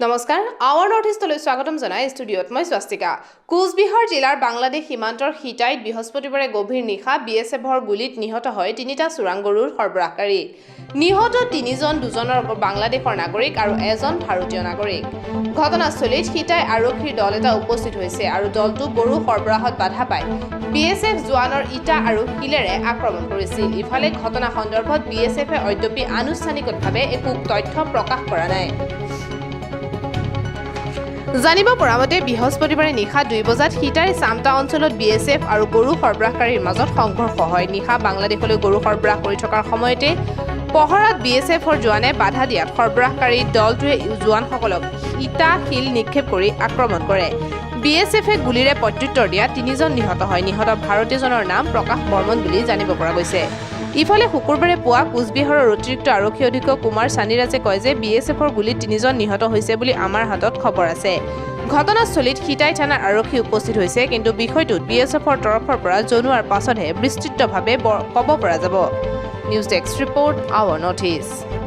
নমস্কাৰ hour north ইষ্টলৈ স্বাগতম জনাই ষ্টুডিঅ'ত মই স্বাস্তিকা কোচবিহাৰ জিলাৰ বাংলাদেশ সীমান্তৰ হিটাইত বৃহস্পতিবাৰে গভীৰ নিশা বিএছএফৰ গুলিত নিহত হয় তিনিটা চোৰাং গৰুৰ সৰবৰাহকাৰী নিহত তিনিজন দুজনৰ বাংলাদেশৰ নাগৰিক আৰু এজন ভাৰতীয় নাগৰিক ঘটনাস্থলীত হিটাই আৰক্ষীৰ দল এটা উপস্থিত হৈছে আৰু দলটো গৰু সৰবৰাহত বাধা পায় বিএছএফ জোৱানৰ ইটা আৰু শিলেৰে আক্ৰমণ কৰিছিল ইফালে ঘটনা সন্দৰ্ভত বিএছএফে অদ্যপি আনুষ্ঠানিকভাৱে একো তথ্য প্ৰকাশ কৰা নাই জানিব পৰা মতে বৃহস্পতিবাৰে নিশা 2 বজাত হিটাই চামটা অঞ্চলত বিএছএফ আৰু গৰু সৰবৰাহকাৰীৰ মাজত সংঘৰ্ষ হয় নিশা বাংলাদেশলৈ গৰু সৰবৰাহ কৰি থকাৰ সময়তে পহৰাত বিএছএফৰ জোৱানে বাধা দিয়াত সৰবৰাহকাৰী দলটোৱে জোৱানসকলক ইটা শিল নিক্ষেপ কৰি আক্ৰমণ কৰে বিএছএফে গুলিৰে প্ৰত্যুত্তৰ দিয়া তিনিজন নিহত হয় নিহত ভাৰতীয়জনৰ নাম প্ৰকাশ বৰ্মন বুলি জানিব পৰা গৈছে ইফালে শুকুৰবাৰে পুৱা কোচবিহাৰৰ অতিৰিক্ত আৰক্ষী অধীক্ষক কুমাৰ চানিৰাজে কয় যে বিএছএফৰ গুলিত তিনিজন নিহত হৈছে বুলি আমাৰ হাতত খবৰ আছে ঘটনাস্থলীত হিটাই থানাৰ আৰক্ষী উপস্থিত হৈছে কিন্তু বিষয়টোত বিএছএফৰ তৰফৰ পৰা জনোৱাৰ পাছতহে বিস্তৃতভাৱে ক'ব পৰা যাব news desk report our north east